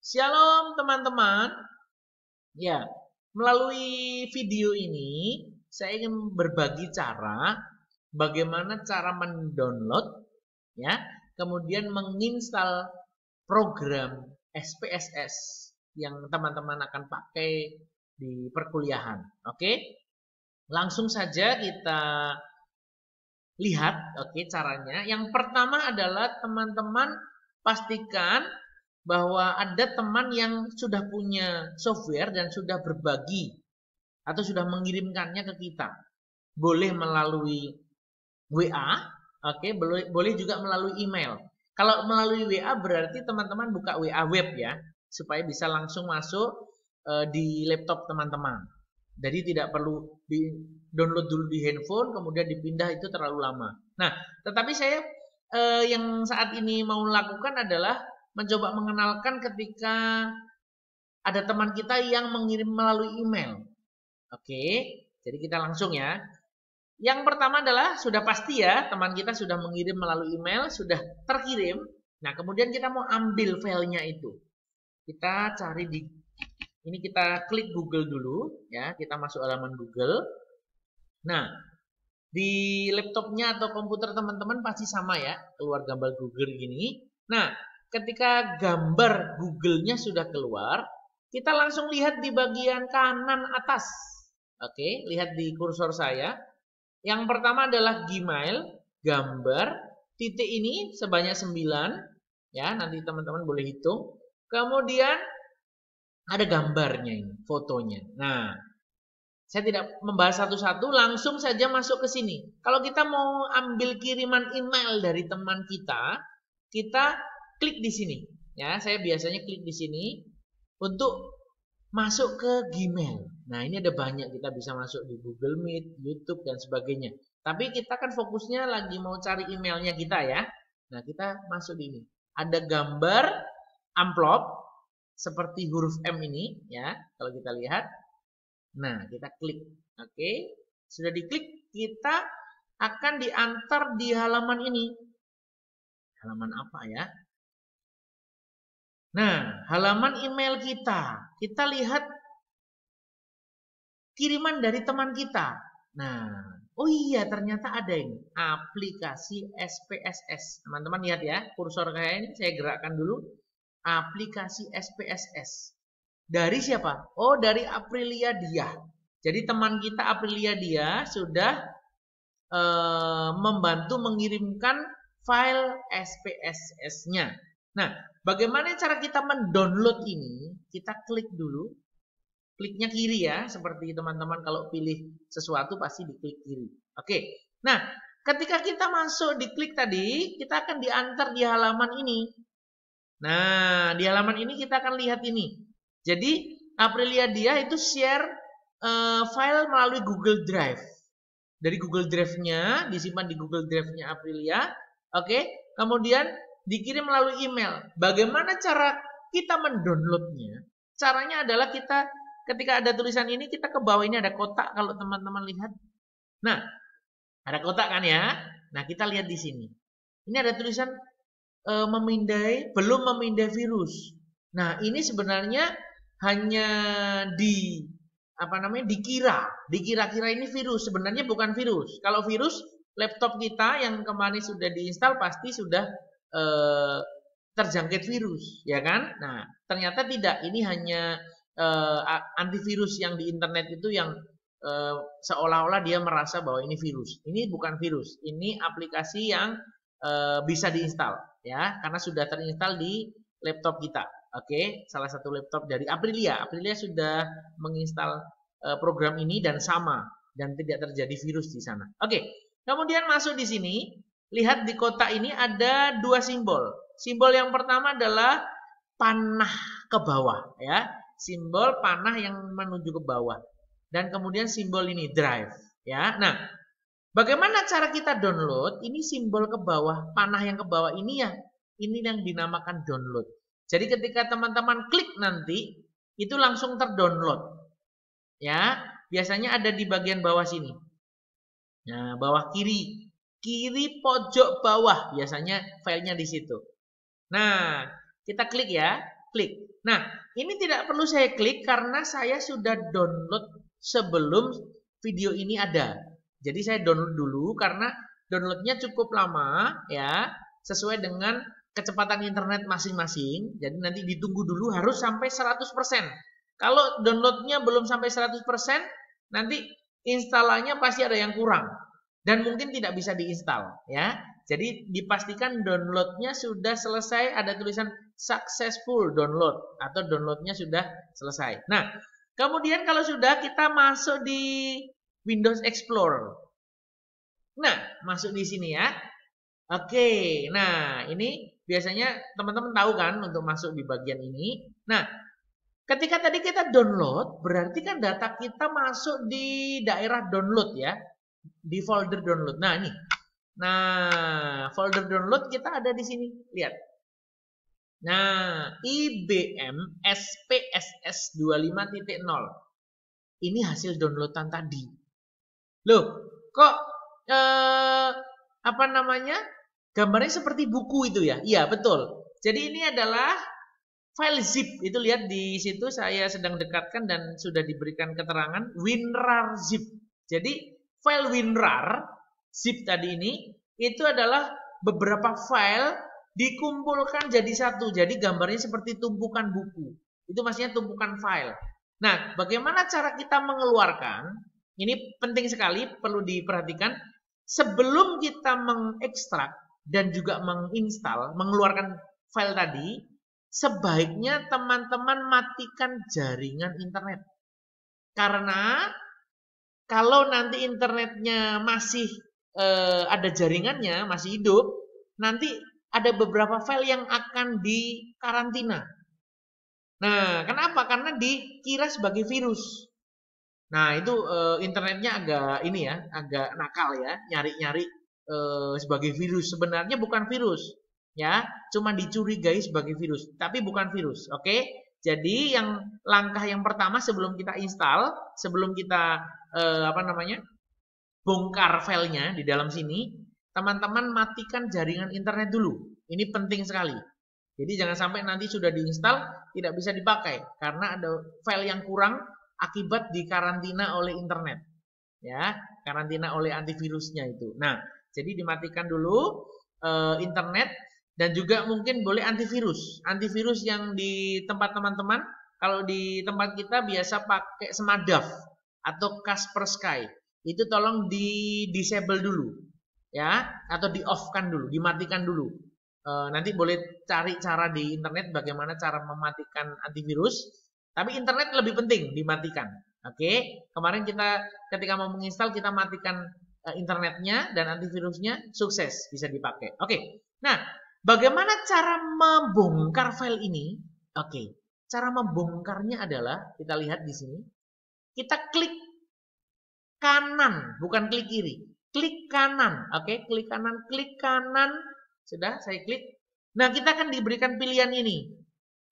Shalom teman-teman. Ya, melalui video ini saya ingin berbagi cara bagaimana cara mendownload ya, kemudian menginstal program SPSS yang teman-teman akan pakai di perkuliahan. Oke? Langsung saja kita lihat caranya. Yang pertama adalah teman-teman pastikan bahwa ada teman yang sudah punya software dan sudah berbagi atau sudah mengirimkannya ke kita. Boleh melalui WA, boleh juga melalui email. Kalau melalui WA berarti teman-teman buka WA web ya, supaya bisa langsung masuk di laptop teman-teman. Jadi tidak perlu di download dulu di handphone kemudian dipindah, itu terlalu lama. Nah, tetapi saya yang saat ini mau lakukan adalah mencoba mengenalkan ketika ada teman kita yang mengirim melalui email. Oke, jadi kita langsung ya. Yang pertama adalah sudah pasti ya teman kita sudah mengirim melalui email, sudah terkirim. Nah, kemudian kita mau ambil filenya itu. Kita cari ini kita klik Google dulu ya, kita masuk halaman Google. Nah, di laptopnya atau komputer teman-teman pasti sama ya, keluar gambar Google gini. Nah, ketika gambar Google-nya sudah keluar, kita langsung lihat di bagian kanan atas. Oke, lihat di kursor saya. Yang pertama adalah Gmail, gambar, titik ini sebanyak 9. Ya, nanti teman-teman boleh hitung. Kemudian ada gambarnya ini, fotonya. Nah, saya tidak membahas satu-satu, langsung saja masuk ke sini. Kalau kita mau ambil kiriman email dari teman kita klik di sini. Ya, saya biasanya klik di sini untuk masuk ke Gmail. Nah, ini ada banyak, kita bisa masuk di Google Meet, YouTube dan sebagainya. Tapi kita kan fokusnya lagi mau cari emailnya kita ya. Nah, kita masuk di ini. Ada gambar amplop seperti huruf M ini ya, kalau kita lihat. Nah, kita klik. Oke. Sudah diklik, kita akan diantar di halaman ini. Halaman apa ya? Nah, halaman email kita. Kita lihat kiriman dari teman kita. Nah, oh iya ternyata ada ini. Aplikasi SPSS. Teman-teman lihat ya, kursor kayak ini saya gerakkan dulu. Aplikasi SPSS. Dari siapa? Oh, dari Aprilia Dia. Jadi teman kita Aprilia Dia sudah membantu mengirimkan file SPSS-nya. Nah, bagaimana cara kita mendownload ini? Kita klik dulu. Kliknya kiri ya, seperti teman-teman kalau pilih sesuatu pasti diklik kiri. Oke. Nah, ketika kita masuk diklik tadi, kita akan diantar di halaman ini. Nah, di halaman ini kita akan lihat ini. Jadi Aprilia Dia itu share file melalui Google Drive. Dari Google Drive-nya disimpan di Google Drive-nya Aprilia. Oke, kemudian dikirim melalui email. Bagaimana cara kita mendownloadnya? Caranya adalah kita ketika ada tulisan ini, kita ke bawah ini ada kotak kalau teman-teman lihat. Nah, ada kotak kan ya? Nah, kita lihat di sini. Ini ada tulisan belum memindai virus. Nah, ini sebenarnya hanya dikira-kira ini virus, sebenarnya bukan virus. Kalau virus, laptop kita yang kemarin sudah diinstal pasti sudah terjangkit virus, ya kan? Nah, ternyata tidak, ini hanya antivirus yang di internet itu yang seolah-olah dia merasa bahwa ini virus. Ini bukan virus, ini aplikasi yang bisa diinstal ya, karena sudah terinstall di laptop kita. Oke, salah satu laptop dari Aprilia. Aprilia sudah menginstal program ini dan sama, dan tidak terjadi virus di sana. Oke, kemudian masuk di sini, lihat di kotak ini ada dua simbol. Simbol yang pertama adalah panah ke bawah ya, simbol panah yang menuju ke bawah, dan kemudian simbol ini drive ya. Nah, bagaimana cara kita download? Ini simbol ke bawah, panah yang ke bawah ini ya, ini yang dinamakan download. Jadi ketika teman-teman klik nanti, itu langsung terdownload. Ya, biasanya ada di bagian bawah sini. Nah, bawah kiri pojok bawah biasanya filenya di situ. Nah, kita klik ya. klik. Nah, ini tidak perlu saya klik karena saya sudah download sebelum video ini ada. Jadi saya download dulu karena downloadnya cukup lama ya, sesuai dengan kecepatan internet masing-masing. Jadi nanti ditunggu dulu harus sampai 100%. Kalau downloadnya belum sampai 100%, nanti instalannya pasti ada yang kurang dan mungkin tidak bisa diinstal ya. Jadi dipastikan downloadnya sudah selesai, ada tulisan successful download atau downloadnya sudah selesai. Nah, kemudian kalau sudah, kita masuk di Windows Explorer. Nah, masuk di sini ya. Oke, nah ini biasanya teman-teman tahu kan untuk masuk di bagian ini. Nah, ketika tadi kita download, berarti kan data kita masuk di daerah download ya, di folder download. Nah ini, nah folder download kita ada di sini, lihat. Nah, IBM SPSS 25.0. Ini hasil downloadan tadi. Loh, kok apa namanya? Gambarnya seperti buku itu ya? Iya, betul. Jadi ini adalah file zip. Itu lihat di situ saya sedang dekatkan dan sudah diberikan keterangan WinRAR zip. Jadi file WinRAR zip tadi ini itu adalah beberapa file dikumpulkan jadi satu. Jadi gambarnya seperti tumpukan buku. Itu maksudnya tumpukan file. Nah, bagaimana cara kita mengeluarkan? Ini penting sekali, perlu diperhatikan. Sebelum kita mengekstrak dan juga menginstal, mengeluarkan file tadi, sebaiknya teman-teman matikan jaringan internet. Karena kalau nanti internetnya masih ada jaringannya, masih hidup, nanti ada beberapa file yang akan dikarantina. Nah, kenapa? Karena dikira sebagai virus. Nah, itu internetnya agak ini ya, agak nakal ya, nyari-nyari sebagai virus. Sebenarnya bukan virus, ya, cuma dicurigai sebagai virus, tapi bukan virus. Oke? Jadi yang langkah yang pertama sebelum kita install, sebelum kita apa namanya, bongkar filenya di dalam sini, teman-teman matikan jaringan internet dulu. Ini penting sekali. Jadi jangan sampai nanti sudah diinstal tidak bisa dipakai karena ada file yang kurang akibat dikarantina oleh internet. Ya, karantina oleh antivirusnya itu. Nah, jadi dimatikan dulu internet dan juga mungkin boleh antivirus. Antivirus yang di tempat teman-teman, kalau di tempat kita biasa pakai Smadaf atau Kaspersky. Itu tolong di disable dulu. Ya, atau di off-kan dulu, dimatikan dulu. Nanti boleh cari cara di internet bagaimana cara mematikan antivirus. Tapi internet lebih penting dimatikan. Oke, kemarin kita ketika mau menginstal kita matikan internetnya dan antivirusnya, sukses bisa dipakai. Oke, nah bagaimana cara membongkar file ini? Oke, cara membongkarnya adalah kita lihat di sini. Kita klik kanan, bukan klik kiri. Klik kanan, oke, klik kanan. Sudah, saya klik. Nah, kita akan diberikan pilihan ini.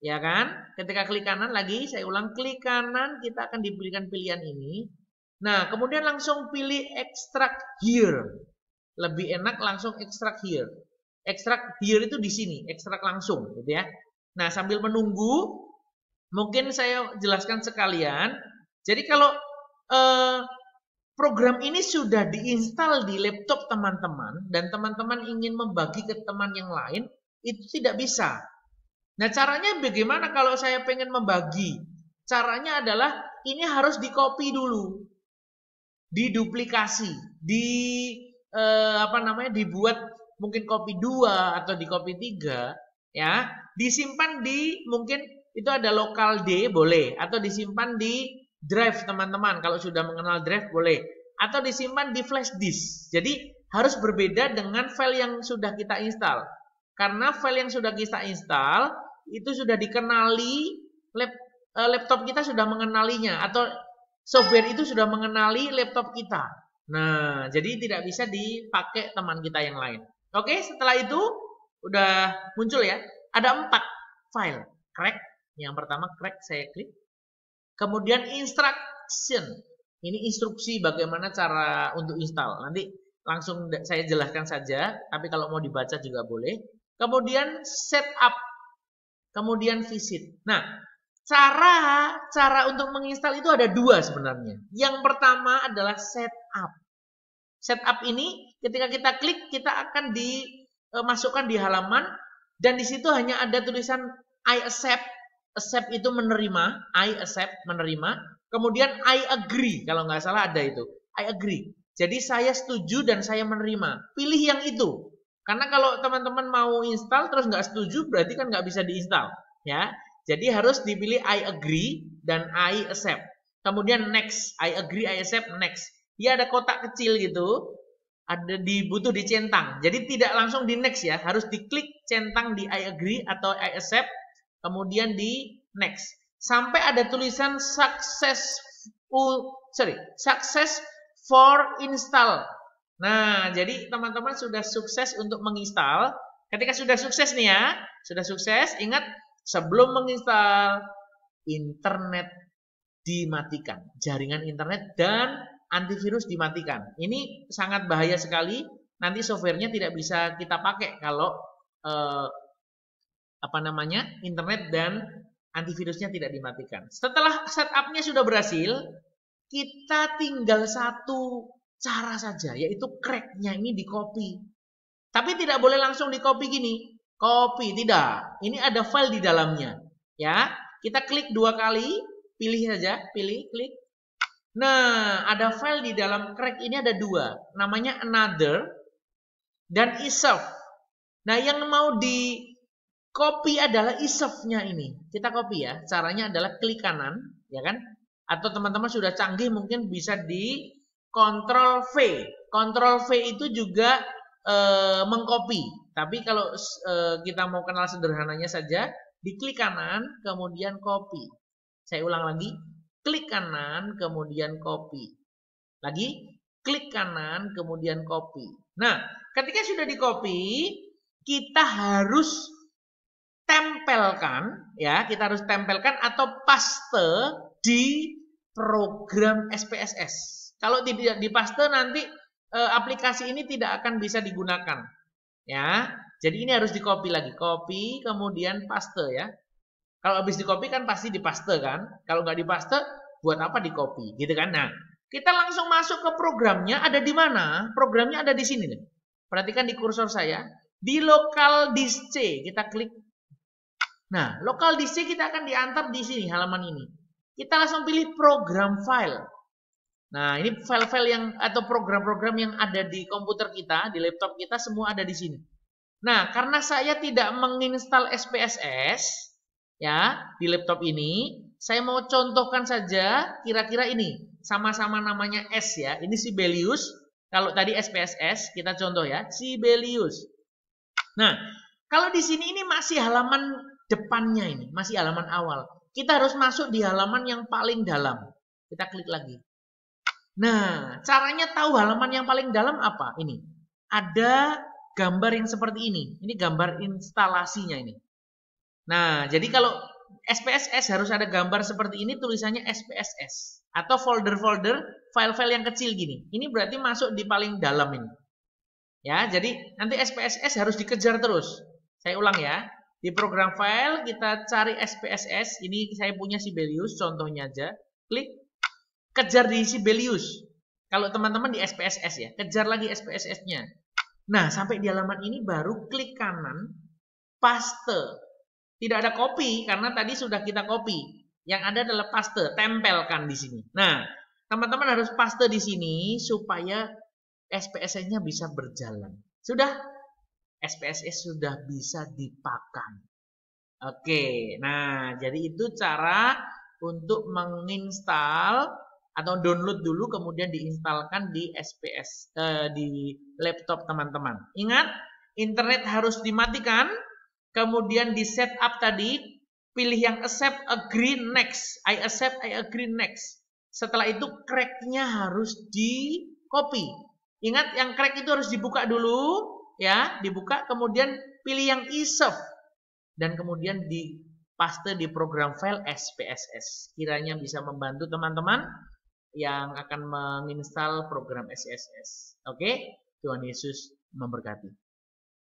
Ya kan? Ketika klik kanan lagi, saya ulang, klik kanan, kita akan diberikan pilihan ini. Nah, kemudian langsung pilih extract here. Lebih enak langsung extract here. Extract here itu di sini, ekstrak langsung, gitu ya. Nah, sambil menunggu, mungkin saya jelaskan sekalian. Jadi kalau program ini sudah diinstal di laptop teman-teman dan teman-teman ingin membagi ke teman yang lain, itu tidak bisa. Nah, caranya bagaimana kalau saya pengen membagi? Caranya adalah ini harus di-copy dulu. Diduplikasi, dibuat mungkin copy 2 atau di copy 3 ya, disimpan di mungkin itu ada local D boleh atau disimpan di drive teman-teman kalau sudah mengenal drive boleh atau disimpan di flash disk. Jadi harus berbeda dengan file yang sudah kita install. Karena file yang sudah kita install itu sudah dikenali, laptop kita sudah mengenalinya atau software itu sudah mengenali laptop kita. Nah, jadi tidak bisa dipakai teman kita yang lain. Oke, setelah itu udah muncul ya. Ada 4 file. Crack. Yang pertama crack, saya klik. Kemudian instruction. Ini instruksi bagaimana cara untuk install. Nanti langsung saya jelaskan saja, tapi kalau mau dibaca juga boleh. Kemudian setup. kemudian visit. Nah, cara untuk menginstal itu ada dua sebenarnya. Yang pertama adalah setup. Setup ini ketika kita klik, kita akan dimasukkan di halaman dan di situ hanya ada tulisan I accept. Accept itu menerima, I accept menerima. Kemudian I agree, kalau nggak salah ada itu. I agree. Jadi saya setuju dan saya menerima. Pilih yang itu. Karena kalau teman-teman mau install terus nggak setuju, berarti kan nggak bisa diinstal, ya. Jadi harus dipilih I agree dan I accept. Kemudian next, I agree, I accept, next. Dia ada kotak kecil gitu, butuh dicentang. Jadi tidak langsung di next ya, harus diklik centang di I agree atau I accept, kemudian di next. Sampai ada tulisan success for install. Nah, jadi teman-teman sudah sukses untuk menginstal. Ketika sudah sukses nih ya, sudah sukses, ingat sebelum menginstal, internet dimatikan. Jaringan internet dan antivirus dimatikan. Ini sangat bahaya sekali. Nanti softwarenya tidak bisa kita pakai kalau internet dan antivirusnya tidak dimatikan. Setelah setupnya sudah berhasil, kita tinggal satu cara saja, yaitu crack-nya ini di copy. Tapi tidak boleh langsung di copy gini. Copy, tidak. Ini ada file di dalamnya. Ya, kita klik 2 kali, pilih saja, klik. Nah, ada file di dalam crack ini ada 2. Namanya another dan isf. Nah, yang mau di copy adalah isf-nya ini. Kita copy ya. Caranya adalah klik kanan, ya kan? Atau teman-teman sudah canggih mungkin bisa di Ctrl V. Ctrl V itu juga mengcopy. Tapi kalau kita mau kenal sederhananya saja, diklik kanan, kemudian copy. Saya ulang lagi. Klik kanan, kemudian copy. Lagi, klik kanan, kemudian copy. Nah, ketika sudah di copy, kita harus tempelkan, ya, kita harus tempelkan atau paste di program SPSS. Kalau tidak dipaste nanti aplikasi ini tidak akan bisa digunakan, ya. Jadi ini harus di-copy lagi, copy kemudian paste ya. Kalau habis di-copy kan pasti dipaste kan. Kalau nggak dipaste, buat apa di-copy, gitu kan? Nah, kita langsung masuk ke programnya. Ada di mana? Programnya ada di sini nih. Perhatikan di kursor saya, di local disk C kita klik. Nah, local disk C kita akan diantar di sini halaman ini. Kita langsung pilih program file. Nah, ini file-file yang atau program-program yang ada di komputer kita, di laptop kita semua ada di sini. Nah, karena saya tidak menginstal SPSS ya di laptop ini, saya mau contohkan saja kira-kira ini. Sama-sama namanya S ya. Ini Sibelius. Kalau tadi SPSS, kita contoh ya, Sibelius. Nah, kalau di sini ini masih halaman depannya ini, masih halaman awal. Kita harus masuk di halaman yang paling dalam. Kita klik lagi. Nah, caranya tahu halaman yang paling dalam apa? Ini. Ada gambar yang seperti ini. Ini gambar instalasinya ini. Nah, jadi kalau SPSS harus ada gambar seperti ini, tulisannya SPSS. Atau folder-folder, file-file yang kecil gini. Ini berarti masuk di paling dalam ini. Ya, jadi nanti SPSS harus dikejar terus. Saya ulang ya. Di program file kita cari SPSS. Ini saya punya Sibelius, contohnya aja. Klik. Kejar di Sibelius. Kalau teman-teman di SPSS ya, kejar lagi SPSS-nya. Nah, sampai di halaman ini baru klik kanan, paste. Tidak ada copy karena tadi sudah kita copy. Yang ada adalah paste, tempelkan di sini. Nah, teman-teman harus paste di sini supaya SPSS-nya bisa berjalan. Sudah? SPSS sudah bisa dipakai. Oke, nah jadi itu cara untuk menginstal atau download dulu kemudian diinstalkan di di laptop teman-teman. Ingat, internet harus dimatikan, kemudian di setup tadi, pilih yang accept, agree, next. I accept, I agree, next. Setelah itu crack-nya harus di copy. Ingat, yang crack itu harus dibuka dulu, ya, dibuka, kemudian pilih yang isf dan kemudian dipaste di program file SPSS. Kiranya bisa membantu teman-teman yang akan menginstal program SPSS. Oke, Tuhan Yesus memberkati.